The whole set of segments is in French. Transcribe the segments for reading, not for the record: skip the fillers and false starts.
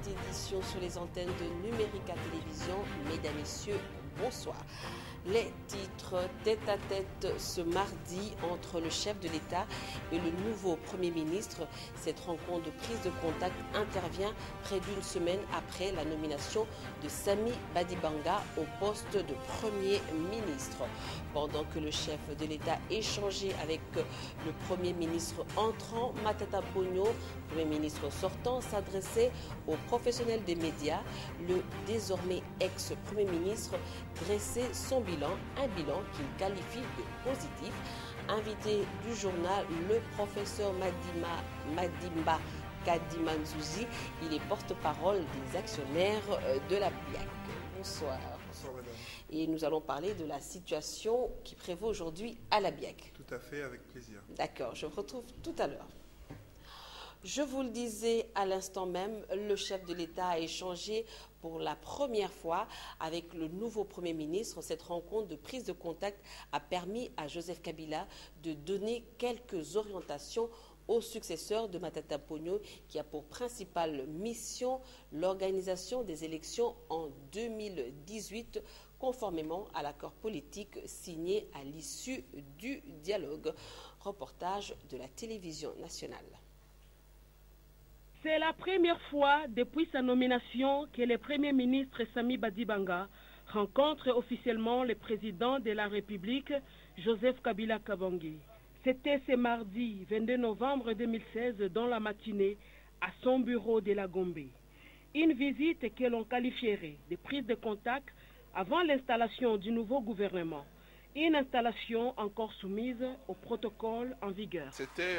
cette édition sur les antennes de Numérica Télévision. Mesdames, Messieurs, bonsoir. Les titres tête-à-tête ce mardi entre le chef de l'État et le nouveau Premier ministre. Cette rencontre de prise de contact intervient près d'une semaine après la nomination de Sami Badibanga au poste de Premier ministre. Pendant que le chef de l'État échangeait avec le Premier ministre entrant, Matata Ponyo, Premier ministre sortant, s'adressait aux professionnels des médias. Le désormais ex-Premier ministre dressait son bilan, un bilan qu'il qualifie de positif. Invité du journal, le professeur Madimba Kadimanzouzi, il est porte-parole des actionnaires de la BIAC. Bonsoir. Bonsoir madame. Et nous allons parler de la situation qui prévaut aujourd'hui à la BIAC. Tout à fait, avec plaisir. D'accord, je vous retrouve tout à l'heure. Je vous le disais à l'instant même, le chef de l'État a échangé pour la première fois avec le nouveau Premier ministre. Cette rencontre de prise de contact a permis à Joseph Kabila de donner quelques orientations au successeur de Matata Ponyo, qui a pour principale mission l'organisation des élections en 2018, conformément à l'accord politique signé à l'issue du dialogue. Reportage de la télévision nationale. C'est la première fois depuis sa nomination que le Premier ministre Sami Badibanga rencontre officiellement le président de la République, Joseph Kabila Kabange. C'était ce mardi 22 novembre 2016 dans la matinée à son bureau de la Gombe. Une visite que l'on qualifierait de prise de contact avant l'installation du nouveau gouvernement. Une installation encore soumise au protocole en vigueur. C'était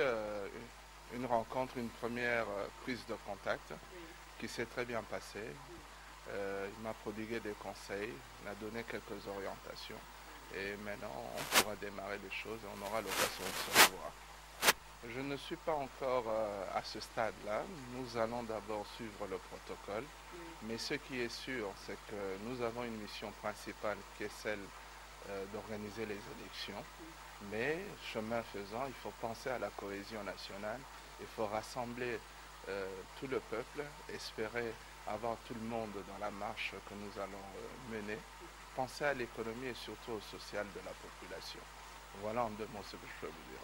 une rencontre, une première prise de contact qui s'est très bien passée. Il m'a prodigué des conseils, il m'a donné quelques orientations. Et maintenant, on pourra démarrer les choses et on aura l'occasion de se revoir. Je ne suis pas encore à ce stade-là. Nous allons d'abord suivre le protocole. Mais ce qui est sûr, c'est que nous avons une mission principale qui est celle d'organiser les élections. Mais, chemin faisant, il faut penser à la cohésion nationale. Il faut rassembler tout le peuple, espérer avoir tout le monde dans la marche que nous allons mener. Penser à l'économie et surtout au social de la population. Voilà en deux mots ce que je peux vous dire.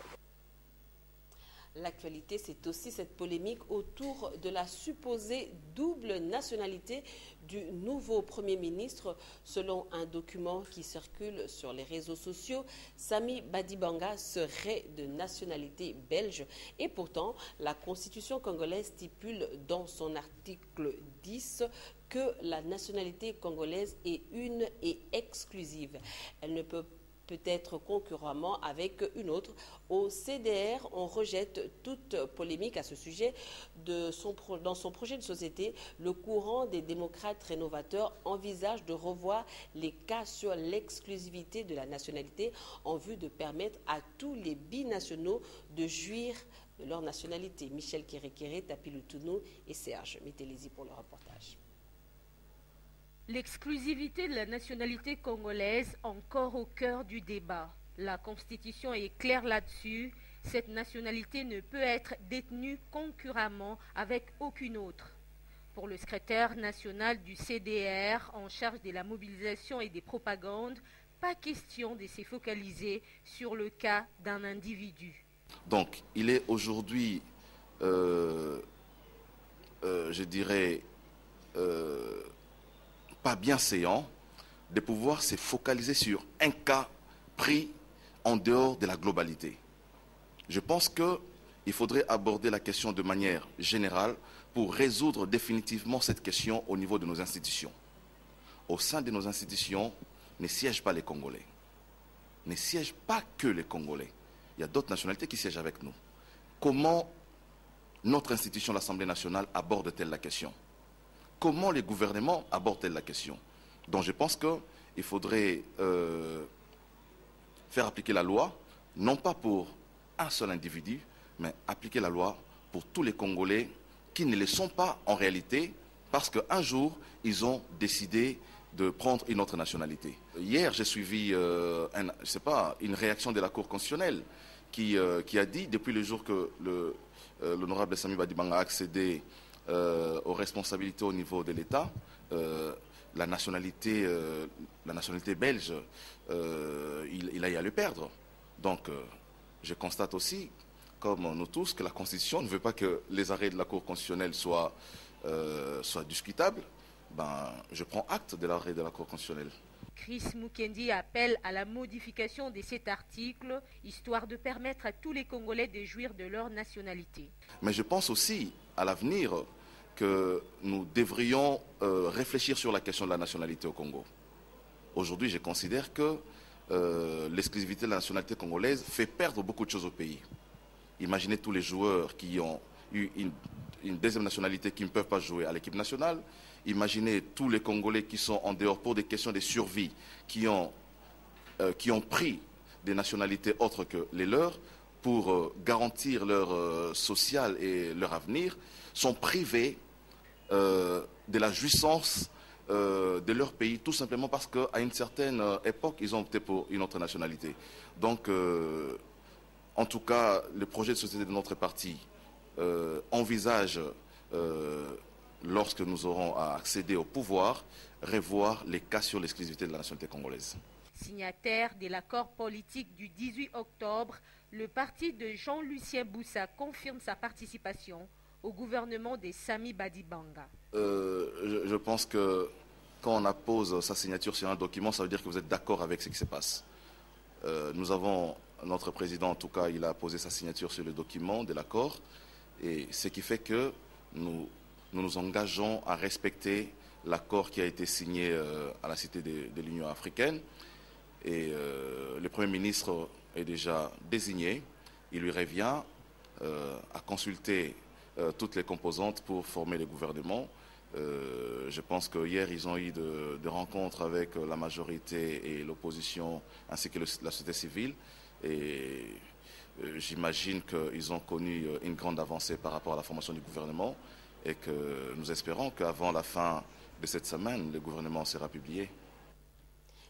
L'actualité, c'est aussi cette polémique autour de la supposée double nationalité du nouveau Premier ministre. Selon un document qui circule sur les réseaux sociaux, Sami Badibanga serait de nationalité belge. Et pourtant, la Constitution congolaise stipule dans son article 10 que la nationalité congolaise est une et exclusive. Elle ne peut être concurremment avec une autre. Au CDR, on rejette toute polémique à ce sujet. Dans son projet de société, le courant des démocrates rénovateurs envisage de revoir les cas sur l'exclusivité de la nationalité en vue de permettre à tous les binationaux de jouir de leur nationalité. Michel Kérékéré, Tapi Loutounou et Serge Métélési pour le reportage. L'exclusivité de la nationalité congolaise encore au cœur du débat. La Constitution est claire là-dessus. Cette nationalité ne peut être détenue concurremment avec aucune autre. Pour le secrétaire national du CDR en charge de la mobilisation et des propagandes, pas question de se focaliser sur le cas d'un individu. Donc, il est aujourd'hui, je dirais, pas bienséant de pouvoir se focaliser sur un cas pris en dehors de la globalité. Je pense qu'il faudrait aborder la question de manière générale pour résoudre définitivement cette question au niveau de nos institutions. Au sein de nos institutions, ne siègent pas les Congolais. Ne siègent pas que les Congolais. Il y a d'autres nationalités qui siègent avec nous. Comment notre institution, l'Assemblée nationale, aborde-t-elle la question ? Comment les gouvernements abordent-ils la question? Donc je pense qu'il faudrait faire appliquer la loi, non pas pour un seul individu, mais appliquer la loi pour tous les Congolais qui ne le sont pas en réalité, parce qu'un jour, ils ont décidé de prendre une autre nationalité. Hier, j'ai suivi une réaction de la Cour constitutionnelle qui a dit, depuis le jour que l'honorable Sami Badibanga a accédé aux responsabilités au niveau de l'État, la nationalité belge, il a à le perdre. Donc, je constate aussi, comme nous tous, que la Constitution ne veut pas que les arrêts de la Cour constitutionnelle soient discutables. Ben, je prends acte de l'arrêt de la Cour constitutionnelle. Chris Mukendi appelle à la modification de cet article, histoire de permettre à tous les Congolais de jouir de leur nationalité. Mais je pense aussi, à l'avenir, que nous devrions réfléchir sur la question de la nationalité au Congo. Aujourd'hui, je considère que l'exclusivité de la nationalité congolaise fait perdre beaucoup de choses au pays. Imaginez tous les joueurs qui ont eu une deuxième nationalité qui ne peuvent pas jouer à l'équipe nationale. Imaginez tous les Congolais qui sont en dehors pour des questions de survie, qui ont pris des nationalités autres que les leurs pour garantir leur social et leur avenir, sont privés de la jouissance de leur pays, tout simplement parce qu'à une certaine époque, ils ont opté pour une autre nationalité. Donc, en tout cas, le projet de société de notre parti envisage, lorsque nous aurons à accéder au pouvoir, revoir les cas sur l'exclusivité de la nationalité congolaise. Signataire de l'accord politique du 18 octobre, le parti de Jean-Lucien Boussa confirme sa participation au gouvernement de Sami Badibanga. Je pense que quand on appose sa signature sur un document, ça veut dire que vous êtes d'accord avec ce qui se passe. Nous avons, notre président en tout cas, il a posé sa signature sur le document de l'accord, et ce qui fait que nous nous engageons à respecter l'accord qui a été signé à la Cité de l'Union africaine. Et le Premier ministre est déjà désigné. Il lui revient à consulter toutes les composantes pour former le gouvernement. Je pense qu'hier, ils ont eu des rencontres avec la majorité et l'opposition, ainsi que la société civile. Et j'imagine qu'ils ont connu une grande avancée par rapport à la formation du gouvernement et que nous espérons qu'avant la fin de cette semaine, le gouvernement sera publié.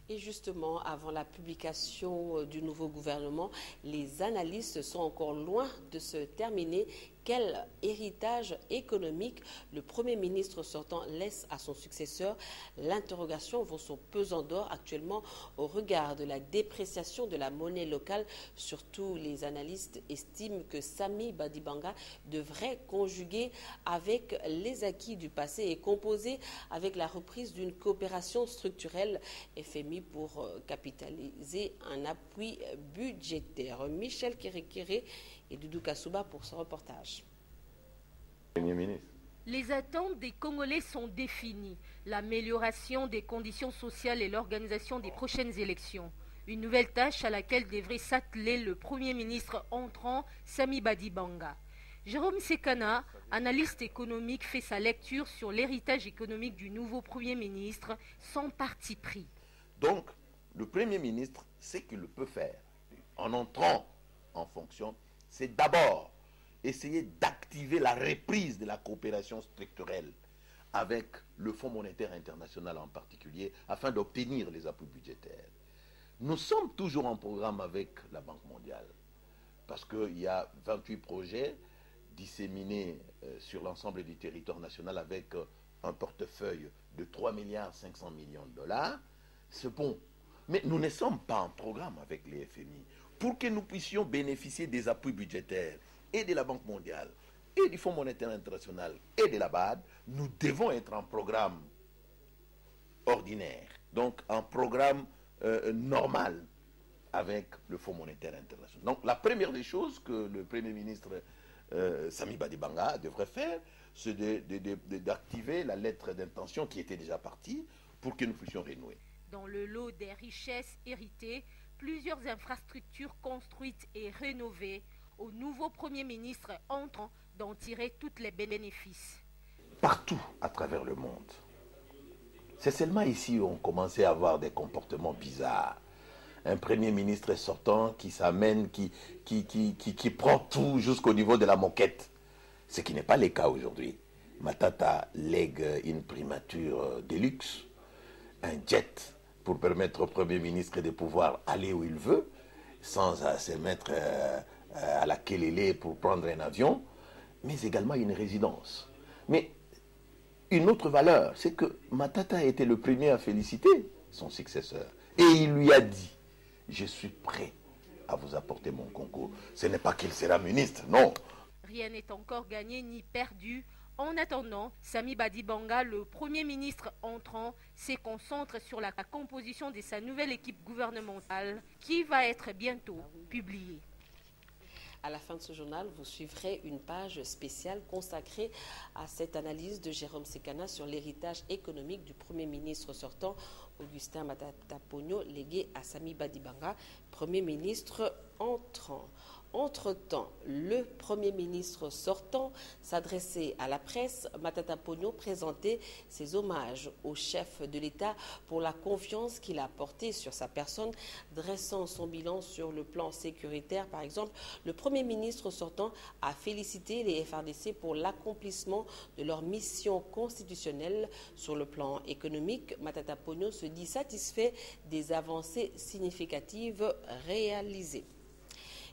Et justement, avant la publication du nouveau gouvernement, les analystes sont encore loin de se terminer. Quel héritage économique le Premier ministre sortant laisse à son successeur? L'interrogation vaut son pesant d'or actuellement au regard de la dépréciation de la monnaie locale. Surtout, les analystes estiment que Sami Badibanga devrait conjuguer avec les acquis du passé et composer avec la reprise d'une coopération structurelle FMI pour capitaliser un appui budgétaire. Michel Kérékéré et Doudou Kassouba pour ce reportage. Les attentes des Congolais sont définies. L'amélioration des conditions sociales et l'organisation des prochaines élections. Une nouvelle tâche à laquelle devrait s'atteler le Premier ministre entrant, Sami Badibanga. Jérôme Sekana, analyste économique, fait sa lecture sur l'héritage économique du nouveau Premier ministre sans parti pris. Donc, le Premier ministre, ce qu'il peut faire en entrant en fonction, c'est d'abord essayer d'activer la reprise de la coopération structurelle avec le Fonds monétaire international en particulier, afin d'obtenir les appuis budgétaires. Nous sommes toujours en programme avec la Banque mondiale, parce qu'il y a 28 projets disséminés sur l'ensemble du territoire national avec un portefeuille de 3,5 milliards de dollars. C'est bon. Mais nous ne sommes pas en programme avec les FMI. Pour que nous puissions bénéficier des appuis budgétaires et de la Banque mondiale, et du Fonds monétaire international, et de la BAD, nous devons être en programme ordinaire, donc en programme normal avec le Fonds monétaire international. Donc la première des choses que le Premier ministre Sami Badibanga devrait faire, c'est d'activer la lettre d'intention qui était déjà partie pour que nous puissions renouer. Dans le lot des richesses héritées, plusieurs infrastructures construites et rénovées, au nouveau Premier ministre entrant d'en tirer tous les bénéfices. Partout à travers le monde. C'est seulement ici où on commençait à avoir des comportements bizarres. Un Premier ministre sortant qui s'amène, qui prend tout jusqu'au niveau de la moquette. Ce qui n'est pas le cas aujourd'hui. Matata lègue une primature de luxe, un jet pour permettre au Premier ministre de pouvoir aller où il veut, sans se mettre à la kelele pour prendre un avion, mais également une résidence. Mais une autre valeur, c'est que Matata a été le premier à féliciter son successeur. Et il lui a dit, je suis prêt à vous apporter mon concours. Ce n'est pas qu'il sera ministre, non. Rien n'est encore gagné ni perdu. En attendant, Samy Badibanga, le Premier ministre entrant, se concentre sur la composition de sa nouvelle équipe gouvernementale qui va être bientôt publiée. À la fin de ce journal, vous suivrez une page spéciale consacrée à cette analyse de Jérôme Sekana sur l'héritage économique du Premier ministre sortant, Augustin Matata Ponyo, légué à Samy Badibanga, Premier ministre entrant. Entre-temps, le Premier ministre sortant s'adressait à la presse. Matata Ponyo présentait ses hommages au chef de l'État pour la confiance qu'il a portée sur sa personne, dressant son bilan sur le plan sécuritaire. Par exemple, le Premier ministre sortant a félicité les FARDC pour l'accomplissement de leur mission constitutionnelle. Sur le plan économique, Matata Ponyo se dit satisfait des avancées significatives réalisées.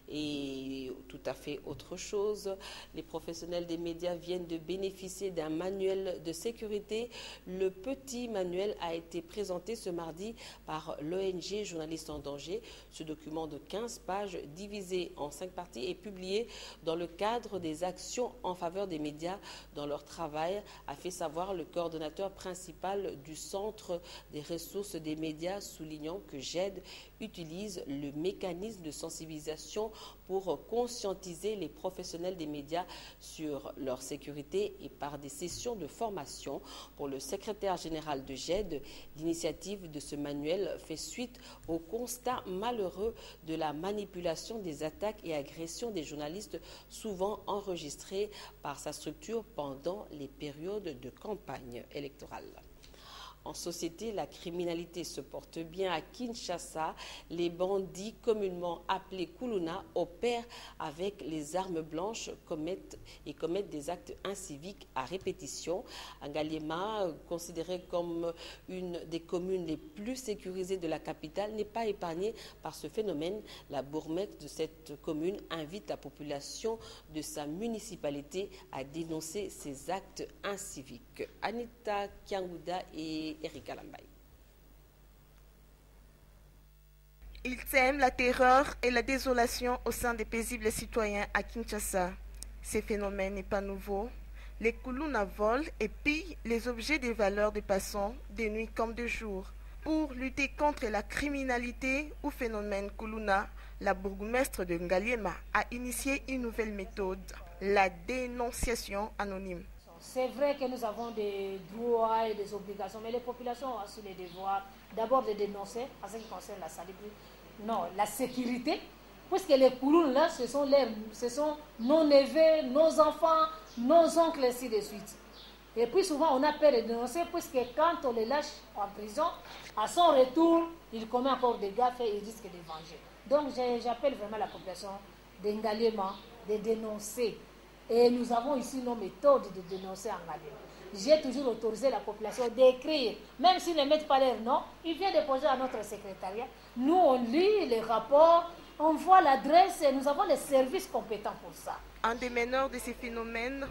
Et tout à fait autre chose, les professionnels des médias viennent de bénéficier d'un manuel de sécurité. Le petit manuel a été présenté ce mardi par l'ONG Journalistes en danger. Ce document de 15 pages divisé en 5 parties est publié dans le cadre des actions en faveur des médias dans leur travail, a fait savoir le coordonnateur principal du Centre des ressources des médias, soulignant que GED utilise le mécanisme de sensibilisation pour conscientiser les professionnels des médias sur leur sécurité et par des sessions de formation. Pour le secrétaire général de GED, l'initiative de ce manuel fait suite au constat malheureux de la manipulation des attaques et agressions des journalistes, souvent enregistrées par sa structure pendant les périodes de campagne électorale. En société, la criminalité se porte bien à Kinshasa. Les bandits communément appelés Kuluna opèrent avec les armes blanches commettent des actes inciviques à répétition. Ngaliema, considérée comme une des communes les plus sécurisées de la capitale, n'est pas épargnée par ce phénomène. La bourgmestre de cette commune invite la population de sa municipalité à dénoncer ces actes inciviques. Anita Kiangouda et Erika Lambaye. Ils sèment la terreur et la désolation au sein des paisibles citoyens à Kinshasa. Ce phénomène n'est pas nouveau. Les Kuluna volent et pillent les objets de valeur des passants, de nuit comme de jour. Pour lutter contre la criminalité ou phénomène Kuluna, la bourgmestre de Ngaliema a initié une nouvelle méthode, la dénonciation anonyme. C'est vrai que nous avons des droits et des obligations, mais les populations ont aussi les devoirs d'abord de dénoncer en ce qui concerne la salubrité, non, la sécurité, puisque les Koulounes là, ce sont nos neveux, nos enfants, nos oncles, ainsi de suite. Et puis souvent on a peur de dénoncer, puisque quand on les lâche en prison, à son retour, ils commettent encore des gaffes et ils risquent de venger. Donc j'appelle vraiment la population d'Ngaliema de dénoncer. Et nous avons ici nos méthodes de dénoncer en Ngaliema. J'ai toujours autorisé la population d'écrire, même s'ils ne mettent pas leur nom, ils viennent déposer à notre secrétariat. Nous, on lit les rapports, on voit l'adresse et nous avons les services compétents pour ça. Un des meneurs de ces phénomènes,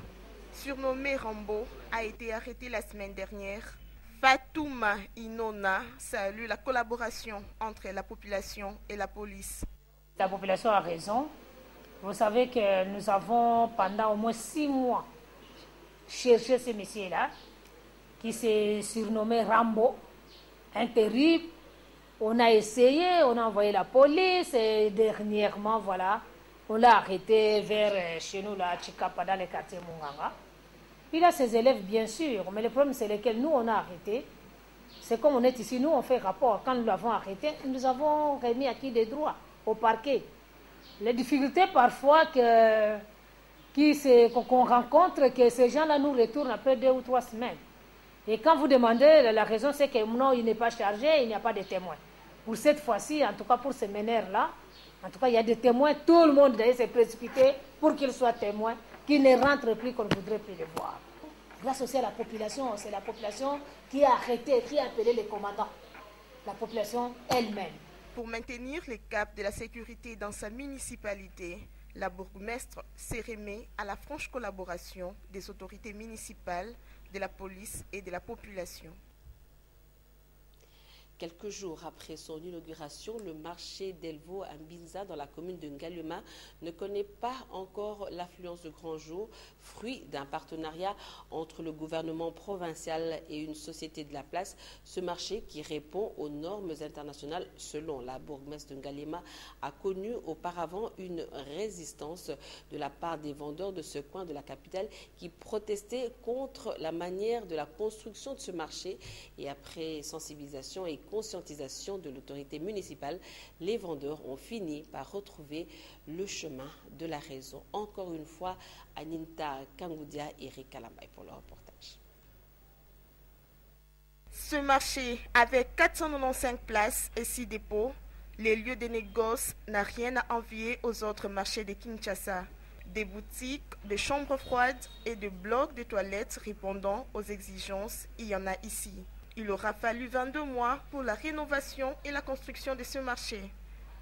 surnommé Rambo, a été arrêté la semaine dernière. Fatouma Inona salue la collaboration entre la population et la police. La population a raison. Vous savez que nous avons pendant au moins 6 mois cherché ce monsieur-là qui s'est surnommé Rambo, un terrible. On a essayé, on a envoyé la police et dernièrement, voilà, on l'a arrêté vers chez nous, là, à Chikapa, dans le quartier Munganga. Il a ses élèves, bien sûr, mais le problème, c'est lequel nous, on a arrêté. C'est comme on est ici, nous, on fait rapport. Quand nous l'avons arrêté, nous avons remis acquis des droits au parquet. Les difficultés parfois qu'on rencontre, que ces gens-là nous retournent après 2 ou 3 semaines. Et quand vous demandez, la raison c'est que non, il n'est pas chargé, il n'y a pas de témoins. Pour cette fois-ci, en tout cas pour ces meneurs-là, en tout cas il y a des témoins, tout le monde d'ailleurs s'est précipité pour qu'ils soient témoins, qu'ils ne rentrent plus, qu'on ne voudrait plus les voir. Grâce aussi à la population, c'est la population qui a arrêté, qui a appelé les commandants. La population elle-même. Pour maintenir les caps de la sécurité dans sa municipalité, La bourgmestre s'est remise à la franche collaboration des autorités municipales, de la police et de la population. Quelques jours après son inauguration, le marché d'Elvo à Mbinza, dans la commune de Ngaliema, ne connaît pas encore l'affluence de grand jour, fruit d'un partenariat entre le gouvernement provincial et une société de la place. Ce marché, qui répond aux normes internationales selon la bourgmestre de Ngaliema, a connu auparavant une résistance de la part des vendeurs de ce coin de la capitale qui protestaient contre la manière de la construction de ce marché. Et après sensibilisation et conscientisation de l'autorité municipale, les vendeurs ont fini par retrouver le chemin de la raison. Encore une fois, Aninta Kangoudia et Eric Kalambay pour le reportage. Ce marché, avec 495 places et 6 dépôts, les lieux de négoce n'a rien à envier aux autres marchés de Kinshasa. Des boutiques, des chambres froides et des blocs de toilettes répondant aux exigences, il y en a ici. Il aura fallu 22 mois pour la rénovation et la construction de ce marché.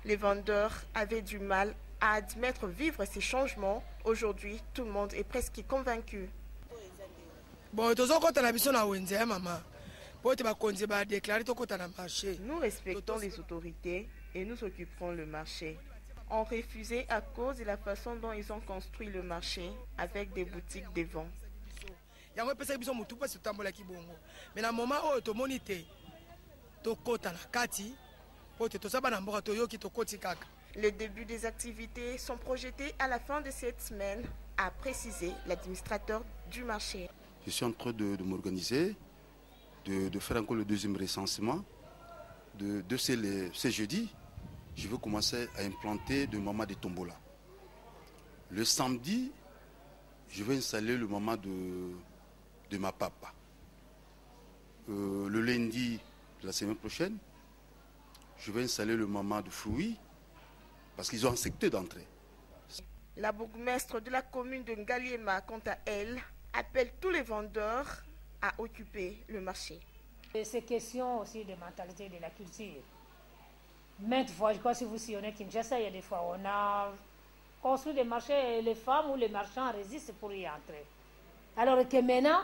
Les vendeurs avaient du mal à admettre vivre ces changements. Aujourd'hui, tout le monde est presque convaincu. Nous respectons les autorités et nous occuperons le marché. On refusé à cause de la façon dont ils ont construit le marché avec des boutiques devant. Les débuts des activités sont projetés à la fin de cette semaine, a précisé l'administrateur du marché. Je suis en train de m'organiser, de faire encore le deuxième recensement. Ce jeudi, je vais commencer à implanter le mama de Tombola. Le samedi, je vais installer le mama de ma papa. Le lundi de la semaine prochaine, je vais installer le mama de fruits parce qu'ils ont accepté d'entrer. La bourgmestre de la commune de Ngaliema, quant à elle, appelle tous les vendeurs à occuper le marché. C'est question aussi de mentalité de la culture. Maintes fois, je crois que si vous sillonnez Kinshasa, il y a des fois on a construit des marchés et les femmes ou les marchands résistent pour y entrer. Alors que maintenant,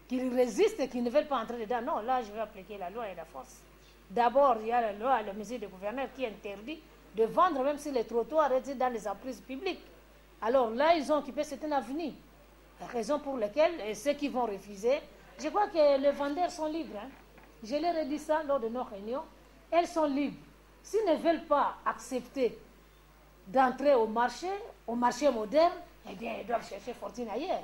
qu'ils résistent et qu'ils ne veulent pas entrer dedans, non, là je vais appliquer la loi et la force. D'abord, il y a la loi, la mesure du gouverneur qui interdit de vendre même si les trottoirs étaient dans les emprises publiques. Alors là, ils ont occupé certaines avenues. La raison pour laquelle ceux qui vont refuser, je crois que les vendeurs sont libres. Hein. Je leur ai dit ça lors de nos réunions. Elles sont libres. S'ils ne veulent pas accepter d'entrer au marché moderne, eh bien, ils doivent chercher fortune ailleurs.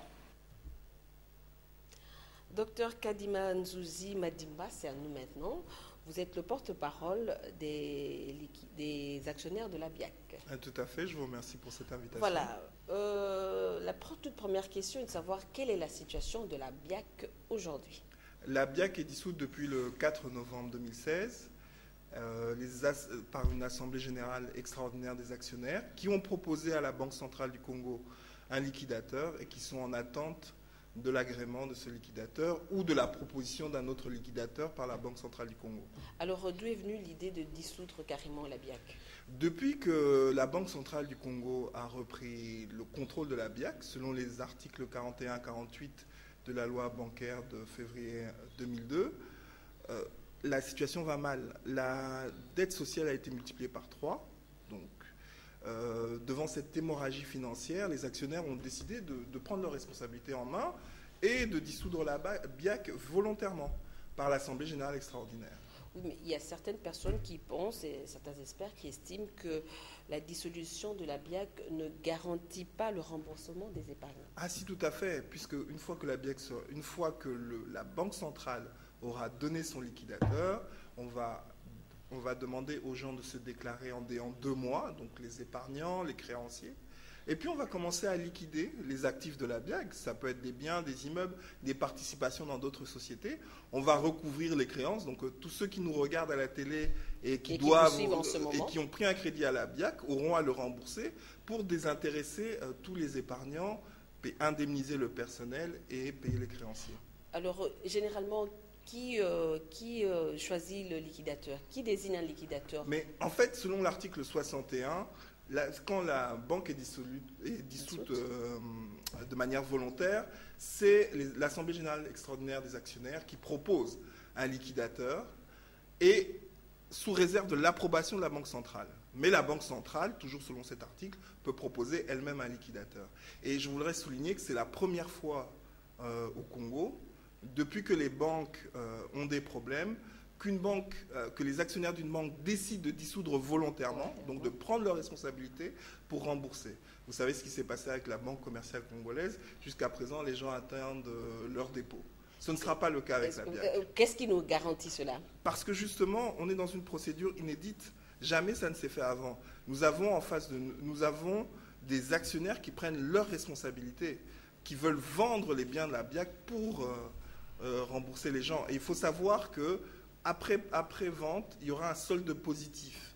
Docteur Kadima Nzouzi Madimba, c'est à nous maintenant. Vous êtes le porte-parole des actionnaires de la BIAC. Tout à fait, je vous remercie pour cette invitation. Voilà. La toute première question est de savoir quelle est la situation de la BIAC aujourd'hui. La BIAC est dissoute depuis le 4 novembre 2016 par une assemblée générale extraordinaire des actionnaires qui ont proposé à la Banque centrale du Congo un liquidateur et qui sont en attente de l'agrément de ce liquidateur ou de la proposition d'un autre liquidateur par la Banque centrale du Congo. Alors, d'où est venue l'idée de dissoudre carrément la BIAC? Depuis que la Banque centrale du Congo a repris le contrôle de la BIAC, selon les articles 41 et 48 de la loi bancaire de février 2002, la situation va mal. La dette sociale a été multipliée par 3. Donc, devant cette hémorragie financière, les actionnaires ont décidé de prendre leurs responsabilités en main et de dissoudre la BIAC volontairement par l'Assemblée générale extraordinaire. Oui, mais il y a certaines personnes qui pensent, et certains experts qui estiment que la dissolution de la BIAC ne garantit pas le remboursement des épargnants. Ah si, tout à fait, puisque une fois que la Banque centrale aura donné son liquidateur, on va demander aux gens de se déclarer en 2 mois, donc les épargnants, les créanciers. Et puis on va commencer à liquider les actifs de la BIAC. Ça peut être des biens, des immeubles, des participations dans d'autres sociétés. On va recouvrir les créances. Donc tous ceux qui nous regardent à la télé et qui ont pris un crédit à la BIAC auront à le rembourser pour désintéresser tous les épargnants, indemniser le personnel et payer les créanciers. Alors généralement, qui choisit le liquidateur? Qui désigne un liquidateur? Mais en fait, selon l'article 61 quand la banque est dissoute de manière volontaire, c'est l'Assemblée générale extraordinaire des actionnaires qui propose un liquidateur et sous réserve de l'approbation de la Banque centrale. Mais la Banque centrale, toujours selon cet article, peut proposer elle-même un liquidateur. Et je voudrais souligner que c'est la première fois au Congo, depuis que les banques ont des problèmes, que les actionnaires d'une banque décident de dissoudre volontairement, donc de prendre leurs responsabilités pour rembourser. Vous savez ce qui s'est passé avec la Banque commerciale congolaise. Jusqu'à présent, les gens attendent leur dépôt. Ce ne sera pas le cas avec la BIAC. Qu'est-ce qui nous garantit cela? Parce que justement, on est dans une procédure inédite. Jamais ça ne s'est fait avant. Nous avons en face de nous avons des actionnaires qui prennent leurs responsabilités, qui veulent vendre les biens de la BIAC pour rembourser les gens. Et il faut savoir que après vente, il y aura un solde positif.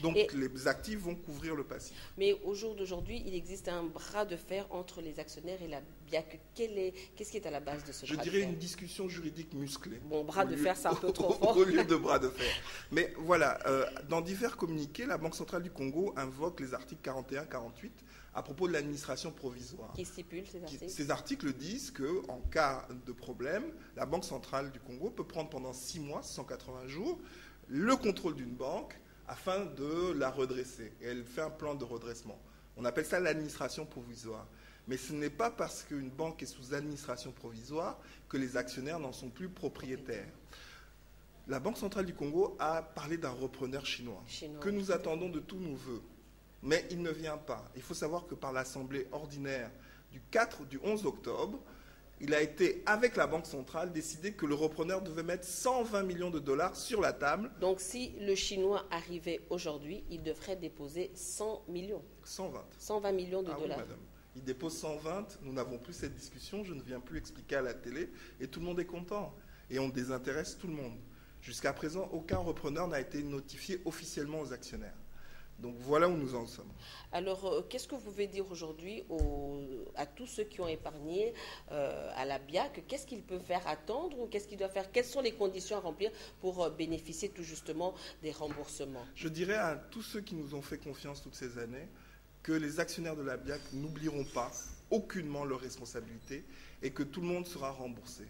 Donc les actifs vont couvrir le passif. Mais au jour d'aujourd'hui, il existe un bras de fer entre les actionnaires et la BIAC. Qu'est-ce qui est à la base de ce bras de fer? Je dirais une discussion juridique musclée. Bon, bras de fer, c'est un peu trop fort. Au lieu de bras de fer. Mais voilà, dans divers communiqués, la Banque centrale du Congo invoque les articles 41-48 à propos de l'administration provisoire. Qui stipule ces articles? Ces articles disent qu'en cas de problème, la Banque centrale du Congo peut prendre pendant 6 mois, 180 jours, le contrôle d'une banque afin de la redresser. Et elle fait un plan de redressement. On appelle ça l'administration provisoire. Mais ce n'est pas parce qu'une banque est sous administration provisoire que les actionnaires n'en sont plus propriétaires. La Banque centrale du Congo a parlé d'un repreneur chinois que nous attendons de tous nos voeux. Mais il ne vient pas. Il faut savoir que par l'Assemblée ordinaire du 11 octobre, il a été, avec la Banque centrale, décidé que le repreneur devait mettre 120 millions de dollars sur la table. Donc si le Chinois arrivait aujourd'hui, il devrait déposer 100 millions. 120. 120 millions de dollars. Oui, madame. Il dépose 120, nous n'avons plus cette discussion, je ne viens plus expliquer à la télé, et tout le monde est content. Et on désintéresse tout le monde. Jusqu'à présent, aucun repreneur n'a été notifié officiellement aux actionnaires. Donc voilà où nous en sommes. Alors, qu'est-ce que vous pouvez dire aujourd'hui à tous ceux qui ont épargné à la BIAC? Qu'est-ce qu'ils peuvent faire attendre ou qu'est-ce qu'ils doivent faire? Quelles sont les conditions à remplir pour bénéficier tout justement des remboursements? Je dirais à tous ceux qui nous ont fait confiance toutes ces années que les actionnaires de la BIAC n'oublieront pas aucunement leurs responsabilités et que tout le monde sera remboursé.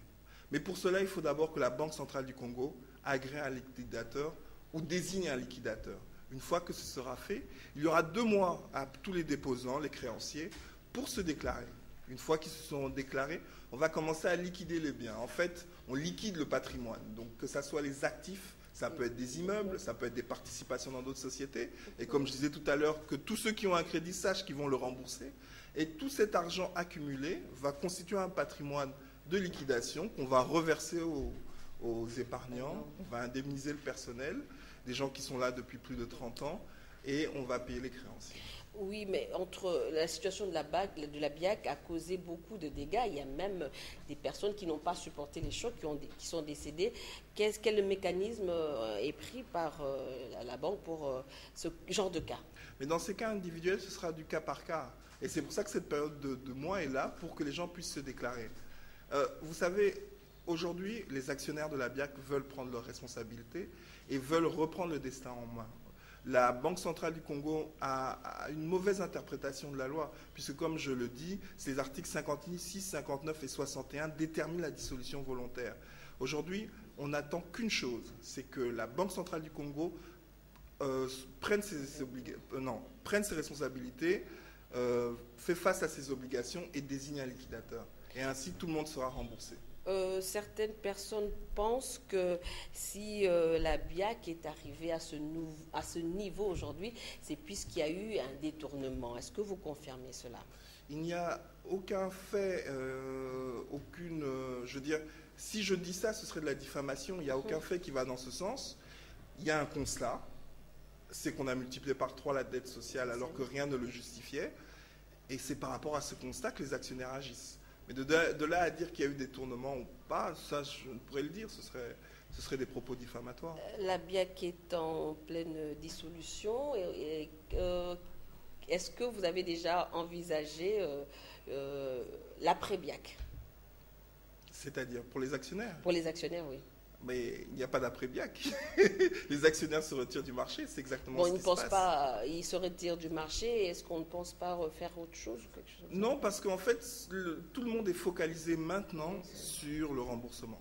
Mais pour cela, il faut d'abord que la Banque centrale du Congo agrée un liquidateur ou désigne un liquidateur. Une fois que ce sera fait, il y aura 2 mois à tous les déposants, les créanciers, pour se déclarer. Une fois qu'ils se sont déclarés, on va commencer à liquider les biens. En fait, on liquide le patrimoine. Donc que ce soit les actifs, ça peut être des immeubles, ça peut être des participations dans d'autres sociétés. Et comme je disais tout à l'heure, que tous ceux qui ont un crédit sachent qu'ils vont le rembourser. Et tout cet argent accumulé va constituer un patrimoine de liquidation qu'on va reverser aux épargnants. On va indemniser le personnel, des gens qui sont là depuis plus de 30 ans, et on va payer les créanciers. Oui, mais entre la situation de la BIAC a causé beaucoup de dégâts. Il y a même des personnes qui n'ont pas supporté les chocs, qui sont décédées. Quel mécanisme est pris par la banque pour ce genre de cas? Mais dans ces cas individuels, ce sera du cas par cas. Et c'est pour ça que cette période de mois est là, pour que les gens puissent se déclarer. Vous savez, aujourd'hui, les actionnaires de la BIAC veulent prendre leurs responsabilités et veulent reprendre le destin en main. La Banque centrale du Congo a une mauvaise interprétation de la loi, puisque comme je le dis, ces articles 56, 59 et 61 déterminent la dissolution volontaire. Aujourd'hui, on n'attend qu'une chose, c'est que la Banque centrale du Congo prenne ses responsabilités, fait face à ses obligations et désigne un liquidateur. Et ainsi, tout le monde sera remboursé. Certaines personnes pensent que si la BIAC est arrivée à ce niveau aujourd'hui, c'est puisqu'il y a eu un détournement. Est-ce que vous confirmez cela? Il n'y a aucun fait, je veux dire, si je dis ça, ce serait de la diffamation. Il n'y a aucun fait qui va dans ce sens. Il y a un constat, c'est qu'on a multiplié par 3 la dette sociale alors que rien ne le justifiait. Et c'est par rapport à ce constat que les actionnaires agissent. Mais de là à dire qu'il y a eu des tournements ou pas, ça je ne pourrais le dire, ce serait des propos diffamatoires. La BIAC est en pleine dissolution. Est-ce que vous avez déjà envisagé l'après-BIAC? C'est-à-dire pour les actionnaires? Pour les actionnaires, oui. Mais il n'y a pas d'après-Biac. Les actionnaires se retirent du marché, c'est exactement ce qui se passe. Bon, ils ne pensent pas, ils se retirent du marché. Est-ce qu'on ne pense pas refaire autre chose, quelque chose? Non, parce qu'en fait, tout le monde est focalisé maintenant sur le remboursement.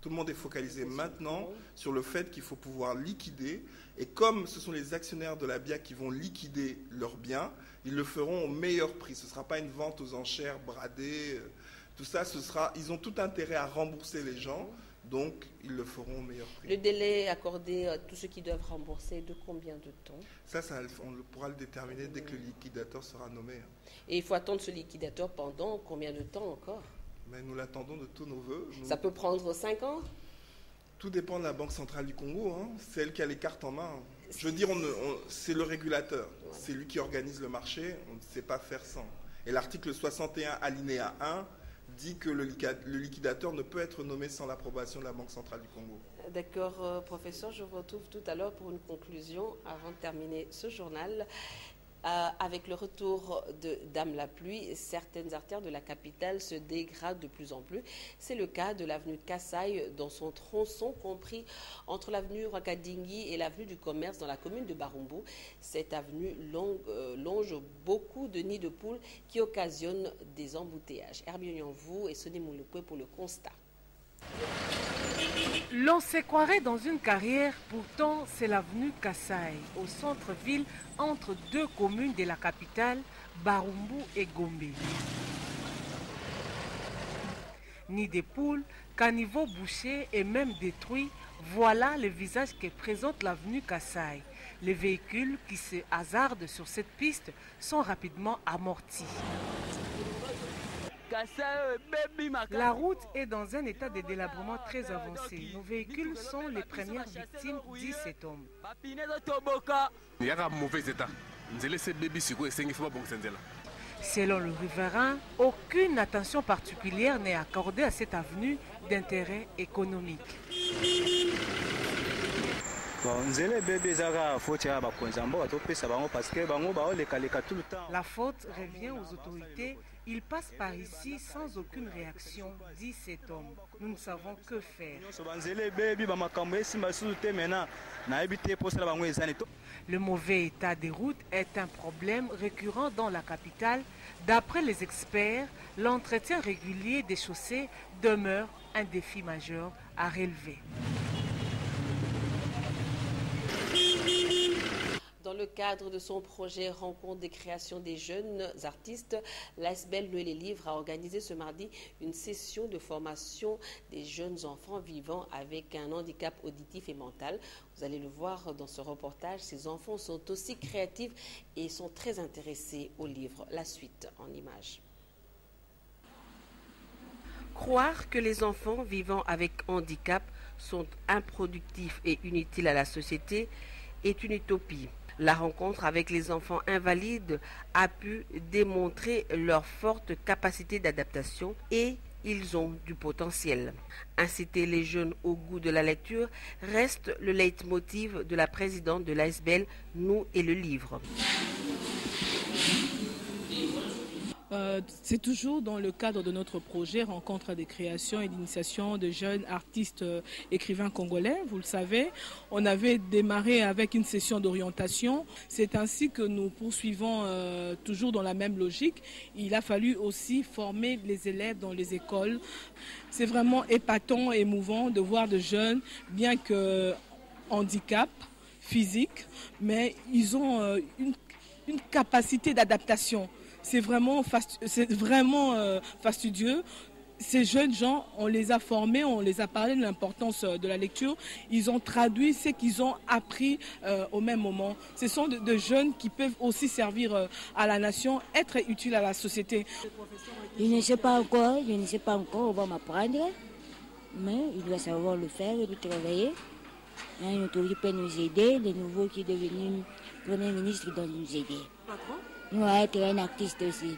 Tout le monde est focalisé maintenant sur le fait qu'il faut pouvoir liquider. Et comme ce sont les actionnaires de la BIAC qui vont liquider leurs biens, ils le feront au meilleur prix. Ce ne sera pas une vente aux enchères bradée. Tout ça, ils ont tout intérêt à rembourser les gens. Donc, ils le feront au meilleur prix. Le délai accordé à tous ceux qui doivent rembourser, de combien de temps? Ça, on pourra le déterminer dès que le liquidateur sera nommé. Et il faut attendre ce liquidateur pendant combien de temps encore? Mais nous l'attendons de tous nos voeux. Ça peut prendre 5 ans? Tout dépend de la Banque centrale du Congo. C'est elle qui a les cartes en main. Je veux dire, c'est le régulateur. Voilà. C'est lui qui organise le marché. On ne sait pas faire sans. Et l'article 61, alinéa 1, dit que le liquidateur ne peut être nommé sans l'approbation de la Banque centrale du Congo. D'accord, professeur, je vous retrouve tout à l'heure pour une conclusion avant de terminer ce journal. Avec le retour de Dame la Pluie, certaines artères de la capitale se dégradent de plus en plus. C'est le cas de l'avenue Kassaï dans son tronçon compris entre l'avenue Rwakadingi et l'avenue du Commerce dans la commune de Barumbu. Cette avenue longe beaucoup de nids de poules qui occasionnent des embouteillages. Herbion vous et Sonny Mouloukwe pour le constat. L'on se croirait dans une carrière, pourtant c'est l'avenue Kassaï, au centre-ville, entre deux communes de la capitale, Barumbu et Gombe. Ni des poules, caniveaux bouchés et même détruits, voilà le visage que présente l'avenue Kassaï. Les véhicules qui se hasardent sur cette piste sont rapidement amortis. La route est dans un état de délabrement très avancé. Nos véhicules sont les premières victimes, dit cet homme. Selon le riverain, aucune attention particulière n'est accordée à cette avenue d'intérêt économique. La faute revient aux autorités. Ils passent par ici sans aucune réaction, dit cet homme. Nous ne savons que faire. Le mauvais état des routes est un problème récurrent dans la capitale. D'après les experts, l'entretien régulier des chaussées demeure un défi majeur à relever. Dans le cadre de son projet Rencontre des créations des jeunes artistes, l'ASBEL Noël et Livre a organisé ce mardi une session de formation des jeunes enfants vivant avec un handicap auditif et mental. Vous allez le voir dans ce reportage, ces enfants sont aussi créatifs et sont très intéressés au livre. La suite en images. Croire que les enfants vivant avec handicap sont improductifs et inutiles à la société est une utopie. La rencontre avec les enfants invalides a pu démontrer leur forte capacité d'adaptation et ils ont du potentiel. Inciter les jeunes au goût de la lecture reste le leitmotiv de la présidente de l'ASBEL, Nous et le livre. C'est toujours dans le cadre de notre projet Rencontre des créations et d'initiation de jeunes artistes écrivains congolais. Vous le savez, on avait démarré avec une session d'orientation. C'est ainsi que nous poursuivons toujours dans la même logique. Il a fallu aussi former les élèves dans les écoles. C'est vraiment épatant et émouvant de voir de jeunes, bien que handicap physique, mais ils ont une capacité d'adaptation. C'est vraiment fastidieux. Ces jeunes gens, on les a formés, on les a parlé de l'importance de la lecture. Ils ont traduit ce qu'ils ont appris au même moment. Ce sont de jeunes qui peuvent aussi servir à la nation, être utiles à la société. Je ne sais pas encore, on va m'apprendre. Mais il doit savoir le faire, il doit travailler. Une autorité peut nous aider. Le nouveau qui est devenu Premier ministre doit nous aider. Nous allons être un artiste aussi.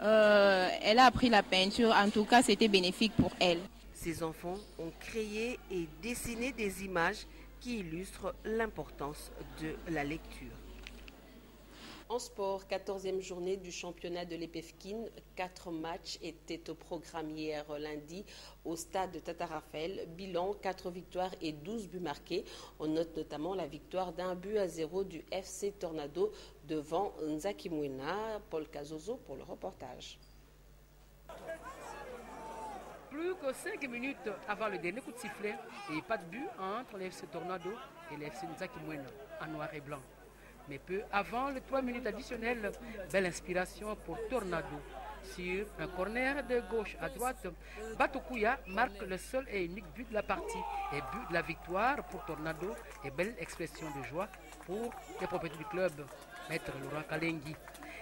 Elle a appris la peinture, en tout cas c'était bénéfique pour elle. Ces enfants ont créé et dessiné des images qui illustrent l'importance de la lecture. En sport, 14e journée du championnat de l'EPFKIN. 4 matchs étaient au programme hier lundi au stade de Tata Raphaël. Bilan, 4 victoires et 12 buts marqués. On note notamment la victoire d'1-0 du FC Tornado devant Nzakimwena. Paul Kazozo pour le reportage. Plus que 5 minutes avant le dernier coup de sifflet et pas de but entre l'FC Tornado et l'FC Nzakimwena en noir et blanc. Mais peu avant les 3 minutes additionnelles, belle inspiration pour Tornado. Sur un corner de gauche à droite, Batokouya marque le seul et unique but de la partie et but de la victoire pour Tornado et belle expression de joie pour les propriétaires du club, maître Laurent Kalengi.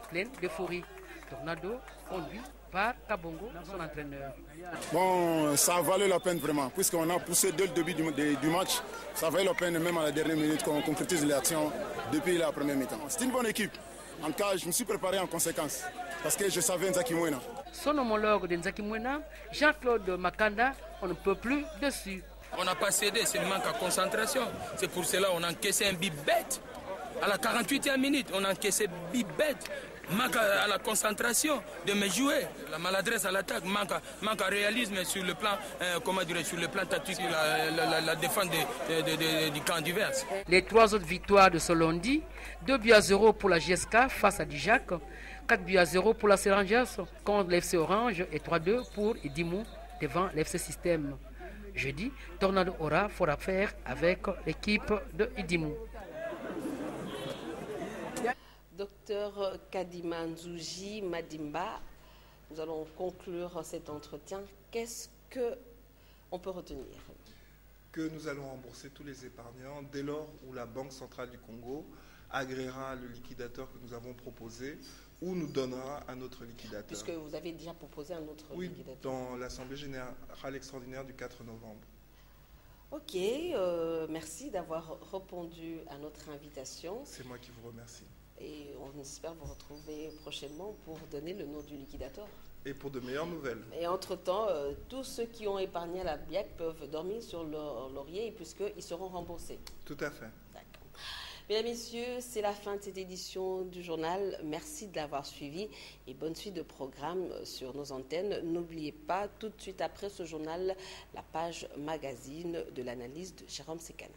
Pleine d'euphorie, Tornado conduit par Kabongo, son entraîneur. Bon, ça valait la peine vraiment, puisqu'on a poussé dès le début du match. Ça valait la peine même à la dernière minute qu'on concrétise l'action depuis la première mi-temps. C'est une bonne équipe. En tout cas, je me suis préparé en conséquence, parce que je savais Nzakimwena. Son homologue de Nzakimwena, Jean-Claude Makanda, on ne peut plus dessus. On n'a pas cédé, c'est le manque à concentration. C'est pour cela qu'on a encaissé un but bête. À la 48e minute, on a encaissé un but bête. Manque à la concentration de me jouer, la maladresse à l'attaque, manque à réalisme sur le plan, sur le plan tactique, la défense du camp adverse. Les 3 autres victoires de ce lundi, 2-0 pour la GSK face à Dijak, 4-0 pour la Rangers contre l'FC Orange et 3-2 pour Idimou devant l'FC Système. Jeudi, Tornado aura fort à faire avec l'équipe de Idimou. Docteur Kadima Nzouji Madimba, nous allons conclure cet entretien. Qu'est-ce qu'on peut retenir? Que nous allons rembourser tous les épargnants dès lors où la Banque centrale du Congo agréera le liquidateur que nous avons proposé ou nous donnera un autre liquidateur. Puisque vous avez déjà proposé un autre liquidateur. Dans l'Assemblée générale extraordinaire du 4 novembre. Ok, merci d'avoir répondu à notre invitation. C'est moi qui vous remercie. Et on espère vous retrouver prochainement pour donner le nom du liquidateur. Et pour de meilleures nouvelles. Et entre-temps, tous ceux qui ont épargné à la BIAC peuvent dormir sur leur laurier puisqu'ils seront remboursés. Tout à fait. D'accord. Mesdames, Messieurs, c'est la fin de cette édition du journal. Merci de l'avoir suivi et bonne suite de programme sur nos antennes. N'oubliez pas, tout de suite après ce journal, la page magazine de l'analyse de Jérôme Sekana.